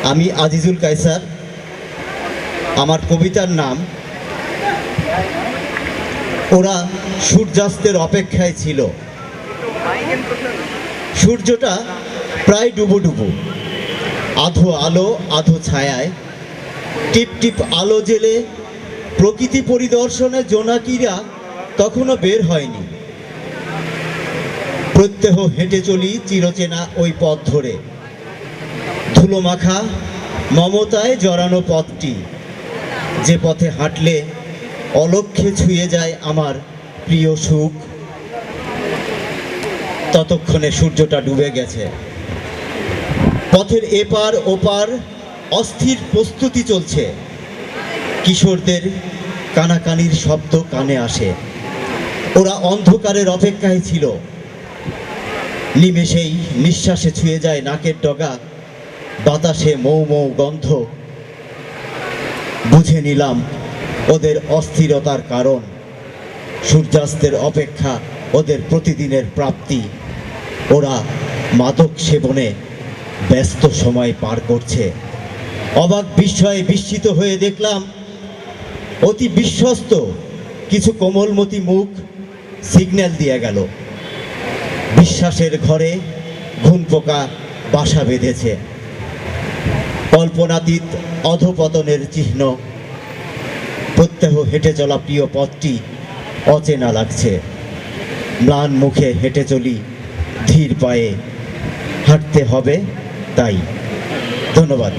আমি আজিজুল কায়সার। আমার কবিতার নাম ওরা সূর্যাস্তের অপেক্ষায় ছিল। সূর্যটা প্রায় ডুবো ডুবো, আধো আলো আধো ছায়ায়, টিপ টিপ আলো জেলে প্রকৃতি পরিদর্শনে জোনাকিরা তখনও বের হয়নি। প্রত্যহ হেঁটে চলি চিরচেনা ওই পথ ধরে, ধুলো মাখা মমতায় জড়ানো পথটি, যে পথে হাঁটলে অলক্ষ্যে ছুঁয়ে যায় আমার প্রিয় সুখ। ততক্ষণে সূর্যটা ডুবে গেছে। পথের এপার ওপার অস্থির প্রস্তুতি চলছে। কিশোরদের কানাকানির শব্দ কানে আসে। ওরা অন্ধকারের অপেক্ষায় ছিল। নিমেষেই নিঃশ্বাসে ছুঁয়ে যায় নাকের ডগা, বাতাসে মৌ মৌ গন্ধ। বুঝে নিলাম ওদের অস্থিরতার কারণ। সূর্যাস্তের অপেক্ষা ওদের প্রতিদিনের প্রাপ্তি। ওরা মাদক সেবনে ব্যস্ত সময় পার করছে। অবাক বিস্ময়ে বিস্মিত হয়ে দেখলাম অতি বিশ্বস্ত কিছু কোমলমতি মুখ সিগন্যাল দিয়ে গেল। বিশ্বাসের ঘরে ঘুনপোকা বাসা বেঁধেছে। কল্পনাতীত অধপতনের চিহ্ন। প্রত্যহ হেঁটে চলা প্রিয় পথটি অচেনা লাগছে। ম্লান মুখে হেঁটে চলি ধীর পায়ে, হাঁটতে হবে তাই। ধন্যবাদ।